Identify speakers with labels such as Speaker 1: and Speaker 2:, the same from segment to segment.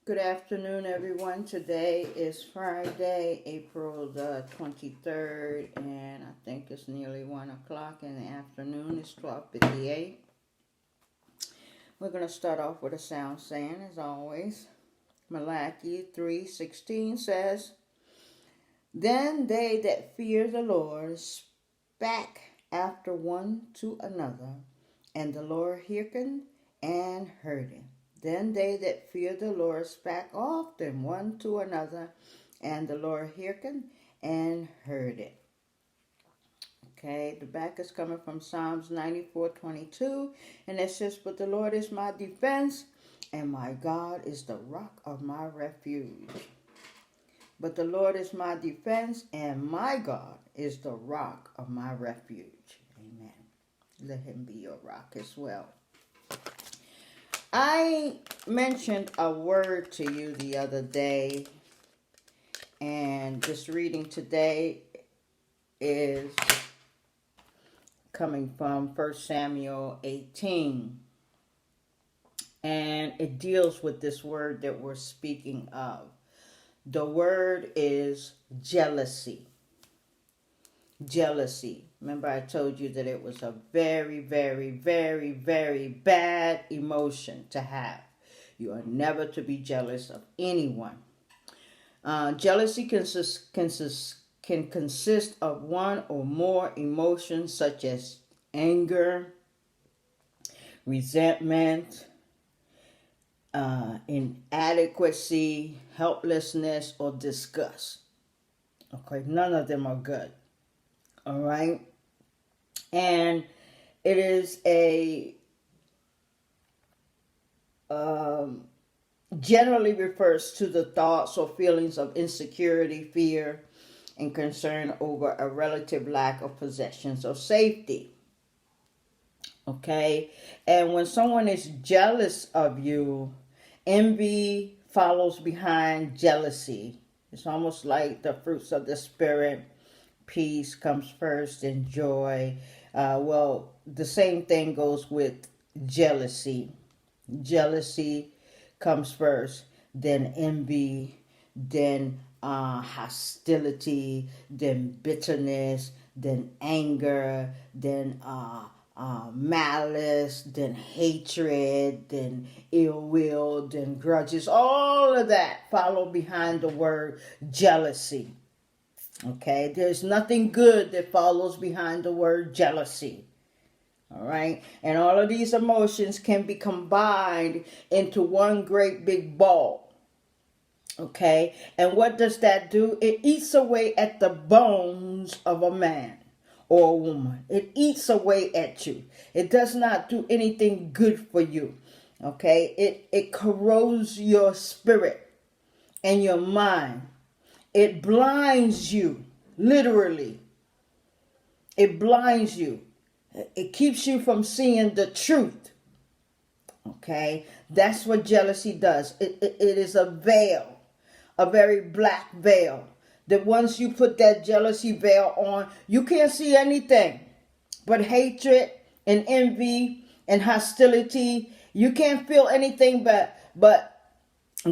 Speaker 1: Good afternoon, everyone. Today is Friday, April the 23rd, and I think it's nearly 1 o'clock in the afternoon. It's 12:58. We're going to start off with a sound saying, as always. Malachi 3:16 says, Then they that fear the Lord spake after one to another, and the Lord hearkened and heard him. Then they that fear the Lord spake often one to another, and the Lord hearkened and heard it. Okay, the back is coming from Psalms 94:22, and it says, But the Lord is my defense, and my God is the rock of my refuge. But the Lord is my defense, and my God is the rock of my refuge. Amen. Let him be your rock as well. I mentioned a word to you the other day, and this reading today is coming from 1 Samuel 18, and it deals with this word that we're speaking of. The word is jealousy. Jealousy. Remember, I told you that it was a very, very, very, very bad emotion to have. You are never to be jealous of anyone. Jealousy can consist of one or more emotions such as anger, resentment, inadequacy, helplessness, or disgust. Okay, none of them are good. All right. And it is generally refers to the thoughts or feelings of insecurity, fear, and concern over a relative lack of possessions or safety. Okay. And when someone is jealous of you, envy follows behind jealousy. It's almost like the fruits of the Spirit. Peace comes first and joy. Well, the same thing goes with jealousy. Jealousy comes first, then envy, then hostility, then bitterness, then anger, then malice, then hatred, then ill will, then grudges. All of that follow behind the word jealousy. Okay, there's nothing good that follows behind the word jealousy. All right, and all of these emotions can be combined into one great big ball. Okay, and what does that do? It eats away at the bones of a man or a woman. It eats away at you. It does not do anything good for you. Okay, it corrodes your spirit and your mind. It blinds you, literally. It blinds you. It keeps you from seeing the truth. Okay? That's what jealousy does. It is a veil, a very black veil. That once you put that jealousy veil on, you can't see anything but hatred and envy and hostility. You can't feel anything but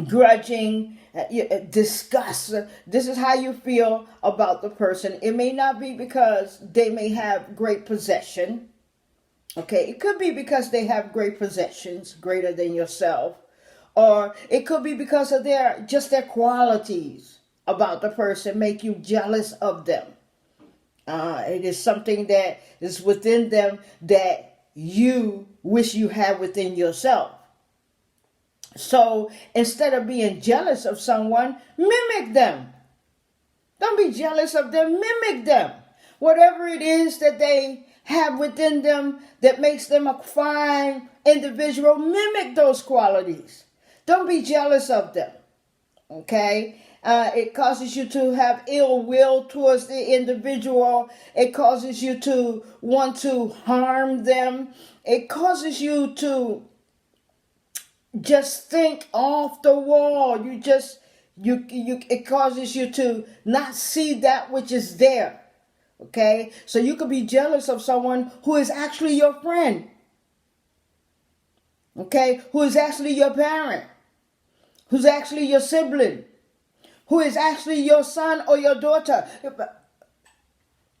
Speaker 1: grudging, disgust. This is how you feel about the person. It may not be because they may have great possession. Okay, it could be because they have great possessions, greater than yourself. Or it could be because of their qualities about the person make you jealous of them. It is something that is within them that you wish you had within yourself. So instead of being jealous of someone, mimic them. Don't be jealous of them, mimic them. Whatever it is that they have within them that makes them a fine individual, mimic those qualities. Don't be jealous of them. Okay? It causes you to have ill will towards the individual. It causes you to want to harm them. It causes you to just think off the wall. It causes you to not see that which is there. Okay? So you could be jealous of someone who is actually your friend. Okay? Who is actually your parent. who's actually your sibling, who is actually your son or your daughter.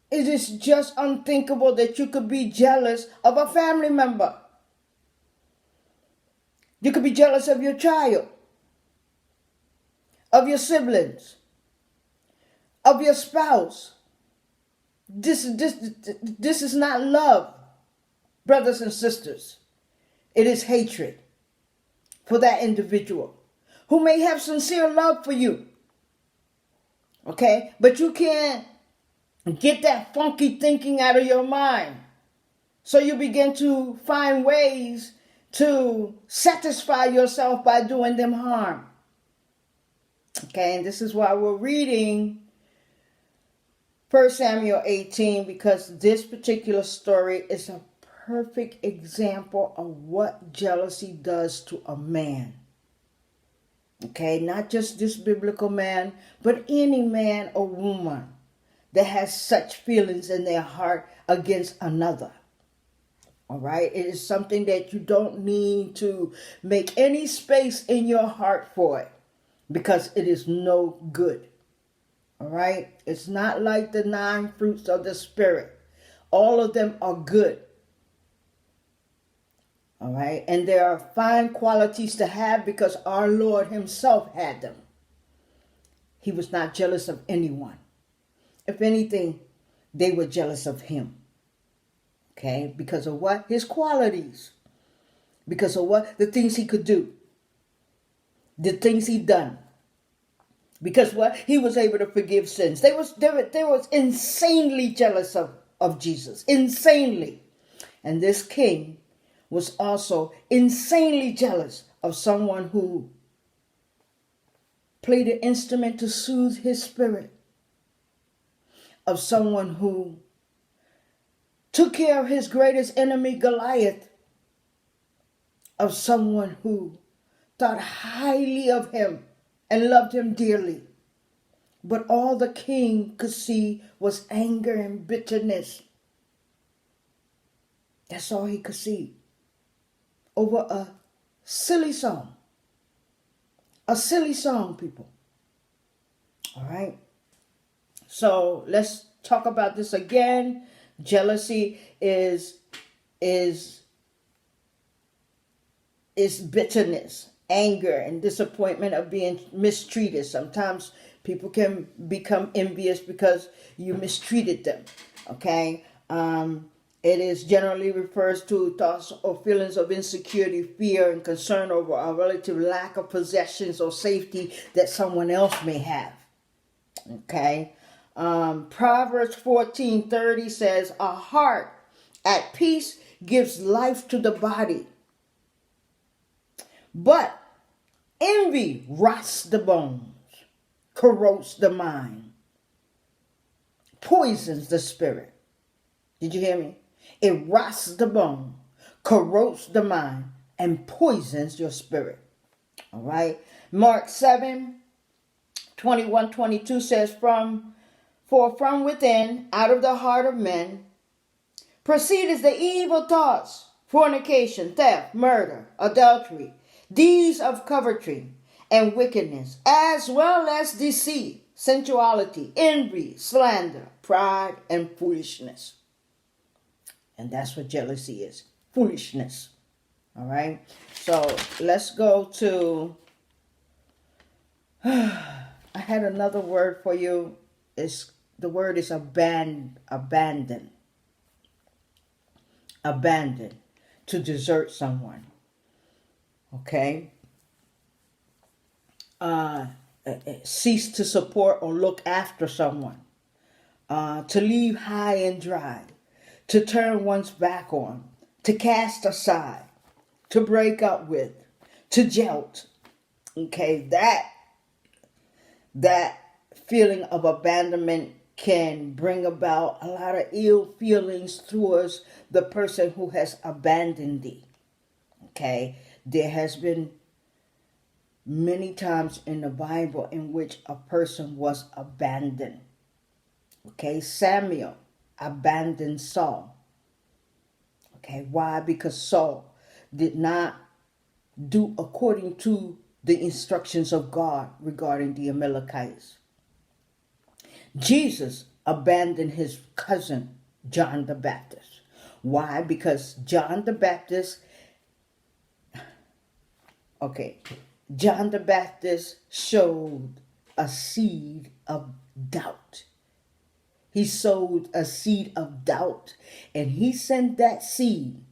Speaker 1: It is just unthinkable that you could be jealous of a family member. You could be jealous of your child, of your siblings, of your spouse. This is not love, brothers and sisters. It is hatred for that individual who may have sincere love for you. Okay? But you can't get that funky thinking out of your mind. So you begin to find ways to satisfy yourself by doing them harm. Okay? And this is why we're reading 1 Samuel 18, because this particular story is a perfect example of what jealousy does to a man. Okay, not just this biblical man, but any man or woman that has such feelings in their heart against another. All right, it is something that you don't need to make any space in your heart for it, because it is no good. All right, it's not like the 9 fruits of the Spirit. All of them are good. All right, and there are fine qualities to have because our Lord himself had them. He was not jealous of anyone. If anything, they were jealous of him. Okay, because of what? His qualities. Because of what? The things he could do. The things he done. Because what? He was able to forgive sins. They was insanely jealous of Jesus. Insanely. And this king was also insanely jealous of someone who played an instrument to soothe his spirit. Of someone who took care of his greatest enemy, Goliath. Of someone who thought highly of him and loved him dearly. But all the king could see was anger and bitterness. That's all he could see. Over a silly song. A silly song, people. All right. So let's talk about this again. Jealousy is bitterness, anger, and disappointment of being mistreated. Sometimes people can become envious because you mistreated them. Okay. It is generally refers to thoughts or feelings of insecurity, fear, and concern over a relative lack of possessions or safety that someone else may have. Okay. Proverbs 14:30 says, a heart at peace gives life to the body, but envy rots the bones, corrodes the mind, poisons the spirit. Did you hear me? It rots the bone, corrodes the mind, and poisons your spirit. All right. Mark 7:21-22 says, For from within, out of the heart of men, proceeds the evil thoughts, fornication, theft, murder, adultery, deeds of covetry and wickedness, as well as deceit, sensuality, envy, slander, pride, and foolishness. And that's what jealousy is. Foolishness. All right. So let's go to, I had another word for you. The word is abandon. Abandon. To desert someone. Okay. Cease to support or look after someone. To leave high and dry. To turn one's back on, to cast aside, to break up with, to jolt. Okay, that feeling of abandonment can bring about a lot of ill feelings towards the person who has abandoned thee. Okay, there has been many times in the Bible in which a person was abandoned. Okay, Samuel abandoned Saul. Okay, why? Because Saul did not do according to the instructions of God regarding the Amalekites. Jesus abandoned his cousin, John the Baptist. Why? Because John the Baptist showed a seed of doubt. He sowed a seed of doubt, and he sent that seed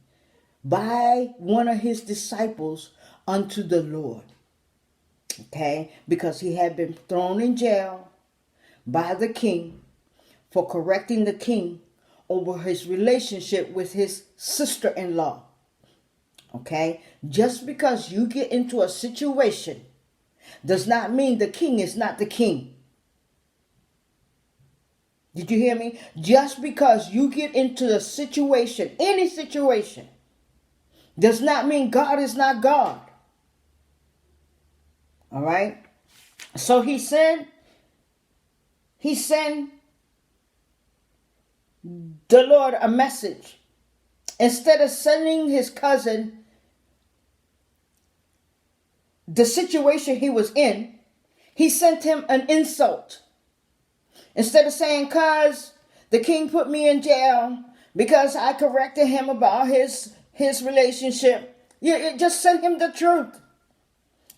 Speaker 1: by one of his disciples unto the Lord. Okay? Because he had been thrown in jail by the king for correcting the king over his relationship with his sister-in-law. Okay? Just because you get into a situation does not mean the king is not the king. Did you hear me? Just because you get into a situation, any situation, does not mean God is not God. All right? So he sent the Lord a message. Instead of sending his cousin the situation he was in, he sent him an insult. Instead of saying, "Cuz the king put me in jail because I corrected him about his relationship," you just sent him the truth.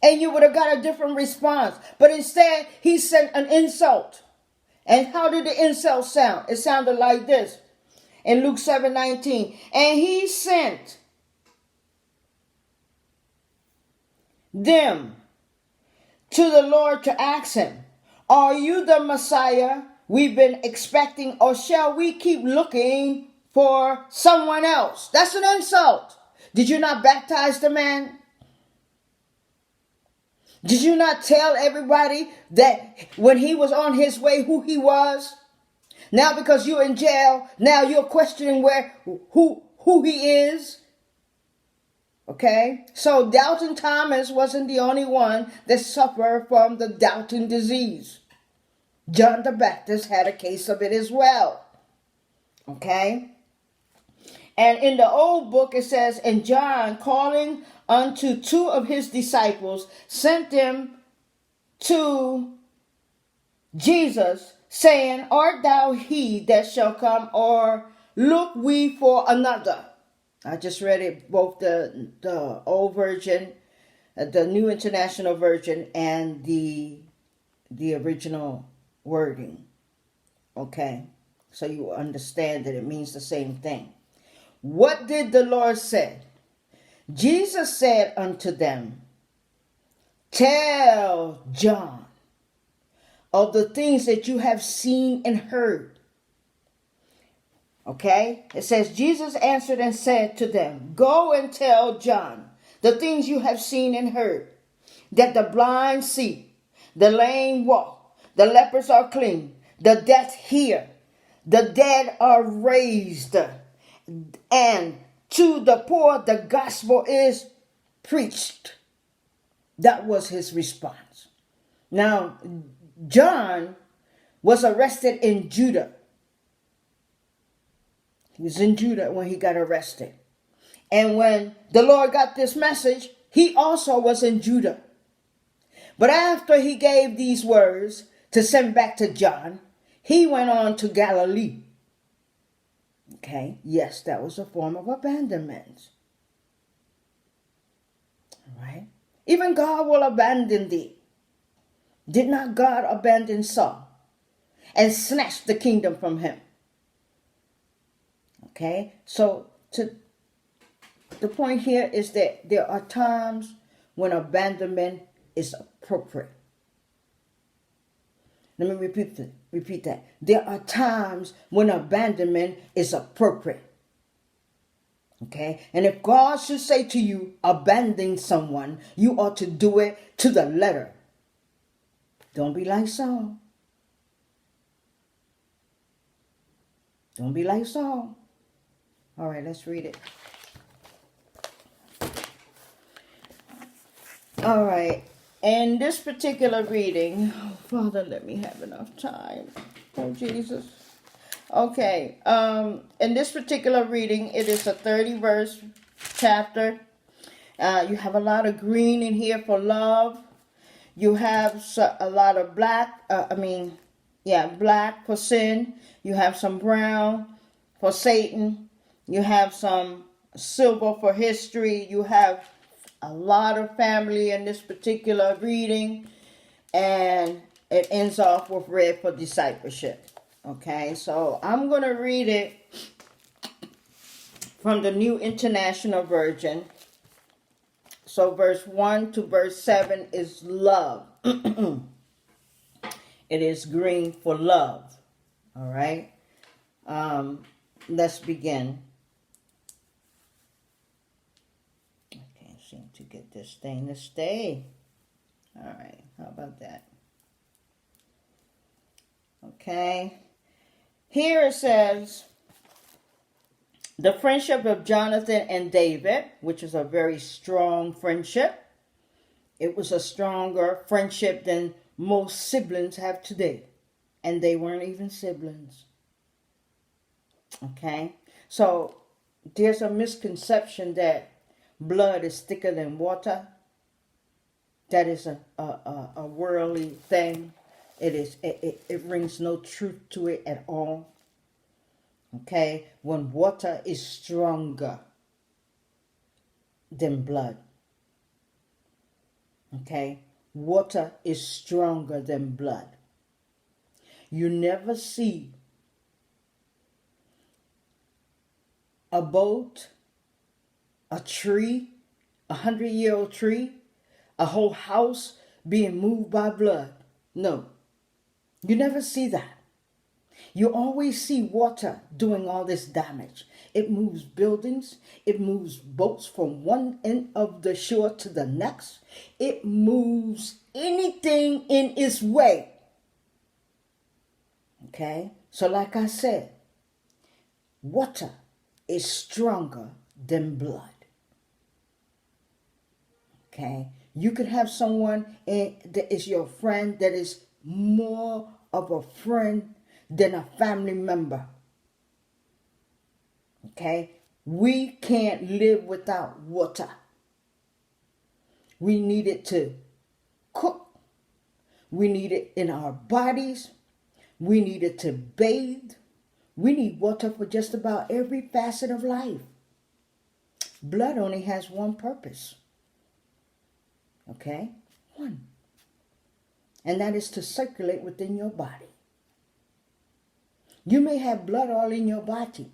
Speaker 1: And you would have got a different response. But instead, he sent an insult. And how did the insult sound? It sounded like this. In Luke 7:19. And he sent them to the Lord to ask him, "Are you the Messiah we've been expecting, or shall we keep looking for someone else?" That's an insult. Did you not baptize the man? Did you not tell everybody that when he was on his way who he was? Now because you're in jail, now you're questioning who he is. Okay? So Doubting Thomas wasn't the only one that suffered from the doubting disease. John the Baptist had a case of it as well. Okay? And in the old book it says, "And John, calling unto two of his disciples, sent them to Jesus, saying, Art thou he that shall come, or look we for another?" I just read it, both the old version, the New International Version, and the original wording. Okay? So you understand that it means the same thing. What did the Lord say? Jesus said unto them, "Tell John of the things that you have seen and heard." Okay? It says, Jesus answered and said to them, "Go and tell John the things you have seen and heard, that the blind see, the lame walk, the lepers are clean, the deaf hear, the dead are raised, and to the poor the gospel is preached." That was his response. Now, John was arrested in Judah. He was in Judah when he got arrested. And when the Lord got this message, he also was in Judah. But after he gave these words to send back to John, he went on to Galilee. Okay, yes, that was a form of abandonment. All right. Even God will abandon thee. Did not God abandon Saul and snatch the kingdom from him? Okay, so the point here is that there are times when abandonment is appropriate. Let me repeat that. There are times when abandonment is appropriate. Okay? And if God should say to you, abandon someone, you ought to do it to the letter. Don't be like Saul. Don't be like Saul. All right, let's read it. All right. In this particular reading, oh, Father, let me have enough time. Oh, Jesus. Okay. In this particular reading, it is a 30-verse chapter. You have a lot of green in here for love. You have a lot of black. Black for sin. You have some brown for Satan. You have some silver for history. You have a lot of family in this particular reading. And it ends off with red for discipleship. Okay, so I'm going to read it from the New International Version. So verse 1 to verse 7 is love. It is green for love. All right. Let's begin. I can't seem to get this thing to stay. All right. How about that? Okay. Here it says, the friendship of Jonathan and David, which is a very strong friendship. It was a stronger friendship than most siblings have today. And they weren't even siblings. Okay? So, there's a misconception that blood is thicker than water. That is a worldly thing. It rings no truth to it at all. Okay, when water is stronger than blood. Okay, water is stronger than blood. You never see a boat, a tree, 100-year-old tree, a whole house being moved by blood. No, you never see that. You always see water doing all this damage. It moves buildings. It moves boats from one end of the shore to the next. It moves anything in its way. Okay? So like I said, water is stronger than blood. Okay? You could have someone that is your friend that is more of a friend than a family member. Okay? We can't live without water. We need it to cook. We need it in our bodies. We need it to bathe. We need water for just about every facet of life. Blood only has one purpose. Okay? One. And that is to circulate within your body. You may have blood all in your body,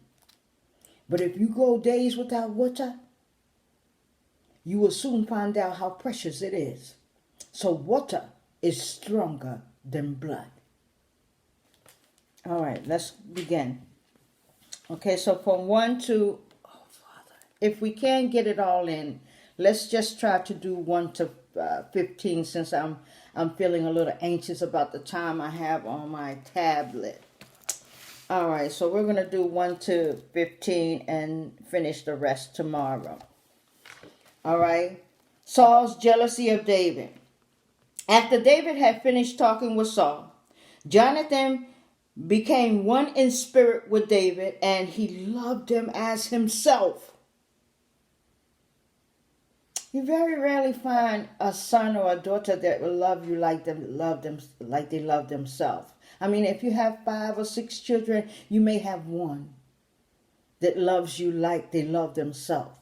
Speaker 1: but if you go days without water, you will soon find out how precious it is. So water is stronger than blood. All right, let's begin. Okay, so from 1 to, if we can't get it all in, let's just try to do 1 to 15 since I'm feeling a little anxious about the time I have on my tablet. All right, so we're going to do 1 to 15 and finish the rest tomorrow. All right. Saul's jealousy of David. After David had finished talking with Saul, Jonathan became one in spirit with David, and he loved him as himself. You very rarely find a son or a daughter that will love you like they love themselves. I mean, if you have 5 or 6 children, you may have one that loves you like they love themselves.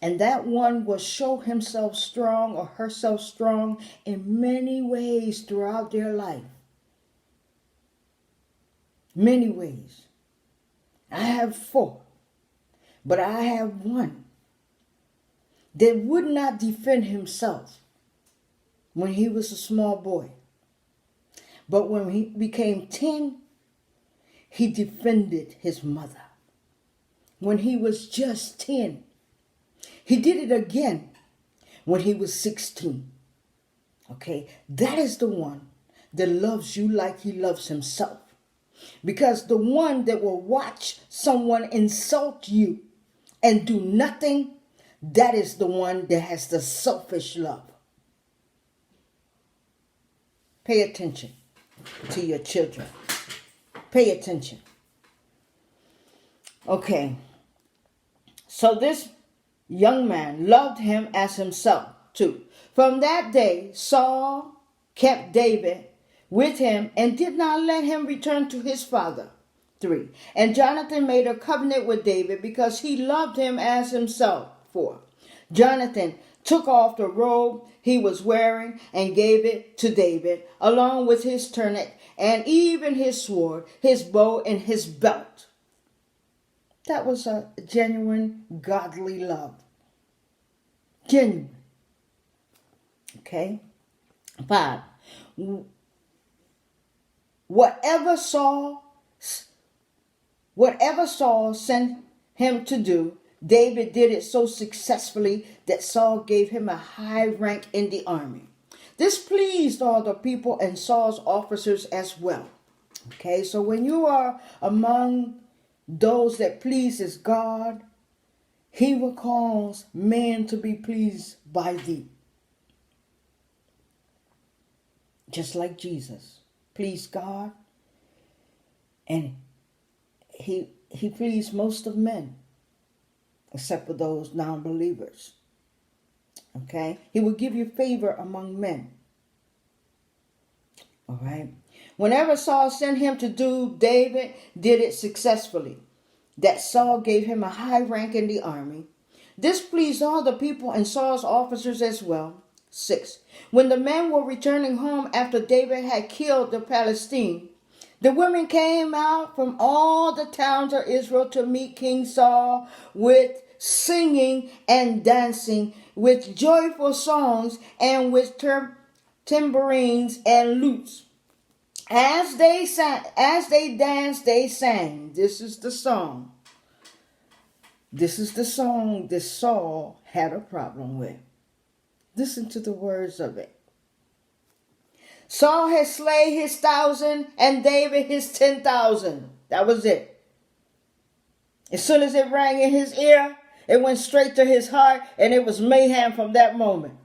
Speaker 1: And that one will show himself strong or herself strong in many ways throughout their life. Many ways. I have 4, but I have one that would not defend himself when he was a small boy. But when he became 10, he defended his mother. When he was just 10, he did it again when he was 16. Okay, that is the one that loves you like he loves himself. Because the one that will watch someone insult you and do nothing, that is the one that has the selfish love. Pay attention to your children. Pay attention. Okay. So this young man, loved him as himself too. From that day, Saul kept David with him and did not let him return to his father. 3. And Jonathan made a covenant with David because he loved him as himself. 4. Jonathan took off the robe he was wearing and gave it to David, along with his tunic and even his sword, his bow, and his belt. That was a genuine godly love. Genuine. Okay? 5. Whatever Saul sent him to do, David did it so successfully that Saul gave him a high rank in the army. This pleased all the people and Saul's officers as well. Okay, so when you are among those that pleases God, he will cause man to be pleased by thee. Just like Jesus pleased God, and he pleased most of men, except for those non-believers. Okay? He will give you favor among men. All right? Whenever Saul sent him to do, David did it successfully. That Saul gave him a high rank in the army. This pleased all the people and Saul's officers as well. 6. When the men were returning home after David had killed the Philistine, the women came out from all the towns of Israel to meet King Saul with singing and dancing, with joyful songs and with tambourines and lutes. As they danced, they sang. This is the song. This is the song that Saul had a problem with. Listen to the words of it. Saul had slain his 1,000 and David his 10,000. That was it. As soon as it rang in his ear, it went straight to his heart, and it was mayhem from that moment.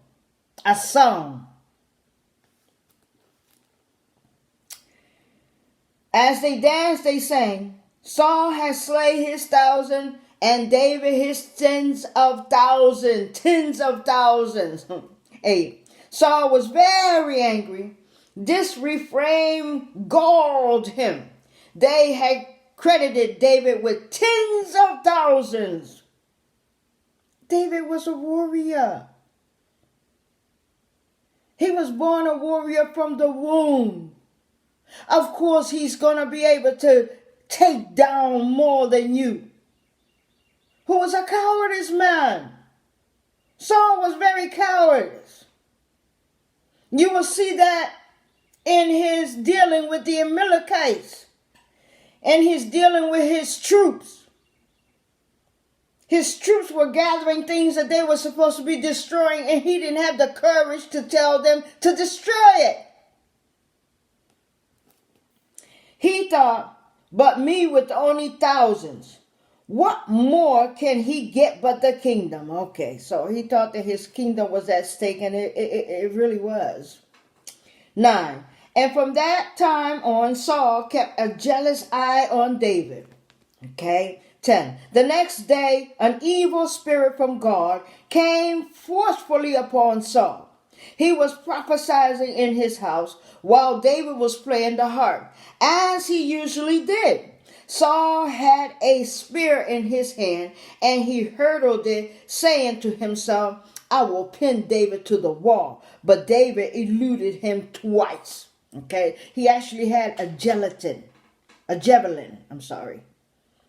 Speaker 1: A song. As they danced, they sang. Saul had slain his 1,000 and David his tens of thousands. 8. Saul was very angry. This refrain galled him. They had credited David with tens of thousands. David was a warrior. He was born a warrior from the womb. Of course, he's going to be able to take down more than you. Who was a cowardice man. Saul was very cowardice. You will see that in his dealing with the Amalekites and his dealing with his troops. His troops were gathering things that they were supposed to be destroying, and he didn't have the courage to tell them to destroy it. He thought, but me with only thousands. What more can he get but the kingdom? Okay, so he thought that his kingdom was at stake, and it really was. 9. And from that time on, Saul kept a jealous eye on David. Okay. 10. The next day, an evil spirit from God came forcefully upon Saul. He was prophesying in his house while David was playing the harp, as he usually did. Saul had a spear in his hand, and he hurled it, saying to himself, I will pin David to the wall. But David eluded him twice. Okay, he actually had a javelin.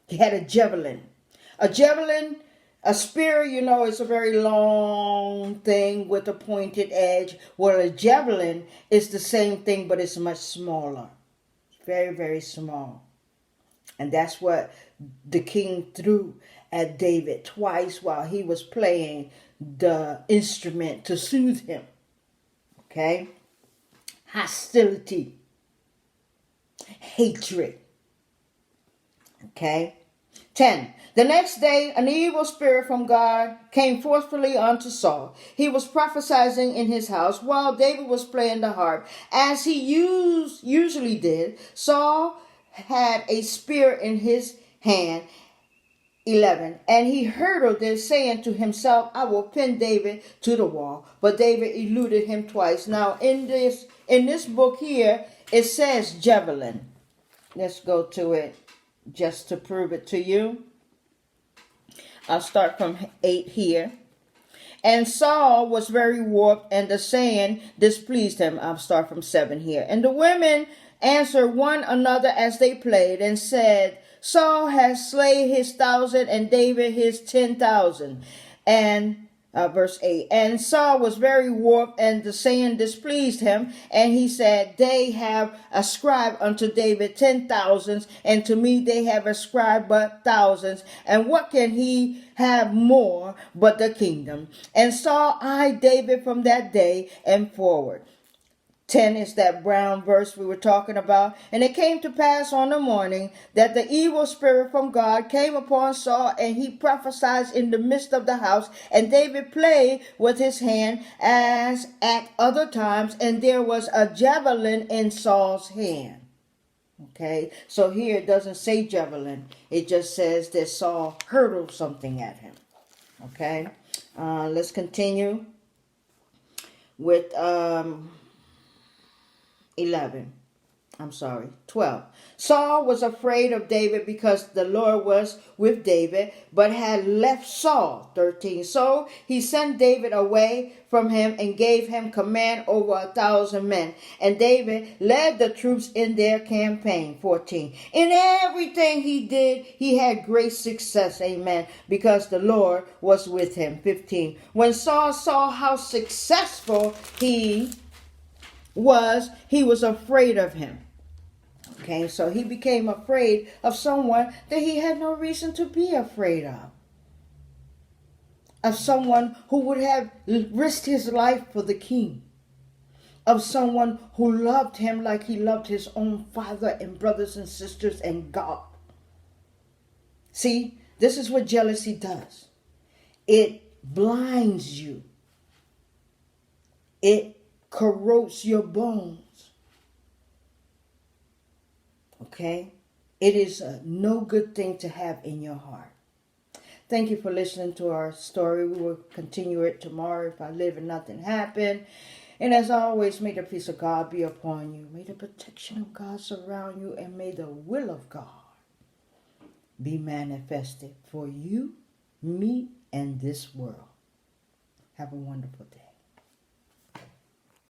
Speaker 1: He had a javelin. A spear, is a very long thing with a pointed edge. Well, a javelin is the same thing, but it's much smaller. Very, very small. And that's what the king threw at David twice while he was playing the instrument to soothe him. Okay? Hostility. Hatred. Okay? 10. The next day, an evil spirit from God came forcefully unto Saul. He was prophesying in his house while David was playing the harp. As he usually did, Saul had a spear in his hand, 11. And he hurtled it, saying to himself, I will pin David to the wall. But David eluded him twice. Now in this book here, it says javelin. Let's go to it just to prove it to you. I'll start from 8 here. And Saul was very warped, and the saying displeased him. I'll start from 7 here. And the women answered one another as they played, and said, Saul has slain his 1,000, and David his 10,000. And verse 8. And Saul was very warped, and the saying displeased him. And he said, they have ascribed unto David 10,000s, and to me they have ascribed but thousands. And what can he have more but the kingdom? And Saul eyed David from that day and forward. 10 is that brown verse we were talking about. And it came to pass on the morning that the evil spirit from God came upon Saul, and he prophesied in the midst of the house. And David played with his hand as at other times, and there was a javelin in Saul's hand. Okay, so here it doesn't say javelin. It just says that Saul hurled something at him. Okay, let's continue with 12. Saul was afraid of David because the Lord was with David, but had left Saul. 13. So he sent David away from him and gave him command over 1,000 men. And David led the troops in their campaign. 14. In everything he did, he had great success. Amen. Because the Lord was with him. 15. When Saul saw how successful he was afraid of him. Okay, so he became afraid of someone that he had no reason to be afraid of someone who would have risked his life for the king, of someone who loved him like he loved his own father and brothers and sisters and God. See, this is what jealousy does. It blinds you. It corrodes your bones. Okay? It is no good thing to have in your heart. Thank you for listening to our story. We will continue it tomorrow if I live and nothing happen. And as always, may the peace of God be upon you. May the protection of God surround you. And may the will of God be manifested for you, me, and this world. Have a wonderful day.